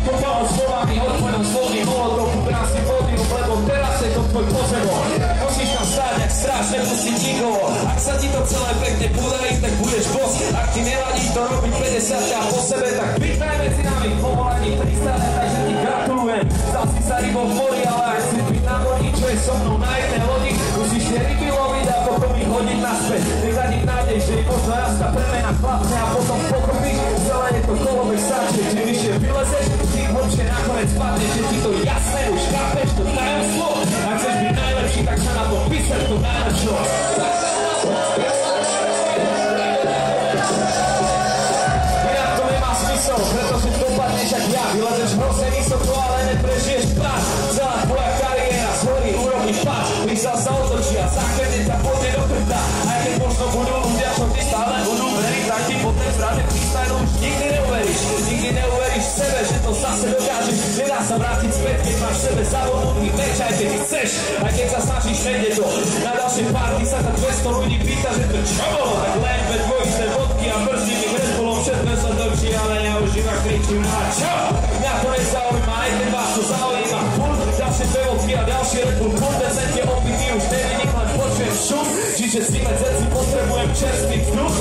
Kopalo slovami, odpojnom slovný molotov, krásny pódium, lebo teraz je to tvoj pozemok. Musíš tam stáť jak stráž, nepustiť nikoho. Ak sa ti to celé pekne podarí, tak budeš boss. Ak ti nevadí to robiť 50 a po sebe, tak vítaj medzi nami v povolaní pristane, takže ti gratulujem. Stal si sa rybou v mori, ale ak si byť na lodi, čo je so mnou na jednej lodi, musíš tie ryby loviť a potom ich hodiť naspäť. Nezadiť nádej, že je možno raz tá premena chlapne a potom pochopíš, celé je to kolobek stačí. Čím vyššie vylezeš, tým hlbšie nakoniec spadneš, že ti to jasné, už chápeš to tajomstvo. Ak chceš byť najlepší, tak sa na to písať to najlepšie. Inak to nemá smysl, pretože dopadneš jak ja. Vylezeš hrozne vysoko, ale neprežiješ pád. Celá tvoja kariéra zhorí, urobí pád. Prísal sa otočí a zákrene ťa pôjde do krta. Aj keď možno budú ľudia, čo ty stále budú veriť, tak ti po tej zrade freestylu už nikdy neuveríš. Nikdy neuveríš v sebe, že to zase dokážeš. Nedá sa vrátiť späť, keď máš v sebe zavodnutý meč, aj keď chceš. Aj keď sa snažíš, nejde to. Na ďalšej party sa ta 200 ľudí pýta, že to čo bolo. Tak len ve dvojice vodky a brzdí mi Red Bullom. Všetko sa točí, ale ja už iba kričím na čo? Mňa to nezaujíma, aj ten vás to zaujíma. Pult, ďalšie dve vodky a ďalší Red Bull. Pult, decentne opitý, už nevidím, len počujem šum. Čiže s tými zeci potrebujem čerstvý vzduch.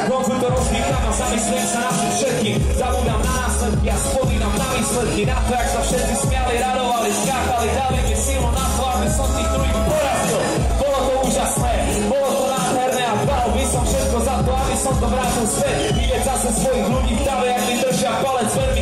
Vonku to rozdýcham a zamyslím sa na všetkých. Zabudám na následky a spodínam na výsledky. Na to, jak sa všetci smiali, radovali, skákali, dali mi silu na to, aby som tých druhých porazil. Bolo to úžasné, bolo to nádherné a dal by som všetko za to, aby som to vrátil späť. Vidieť zase svojich ľudí v dave, jak mi držia palec veľmi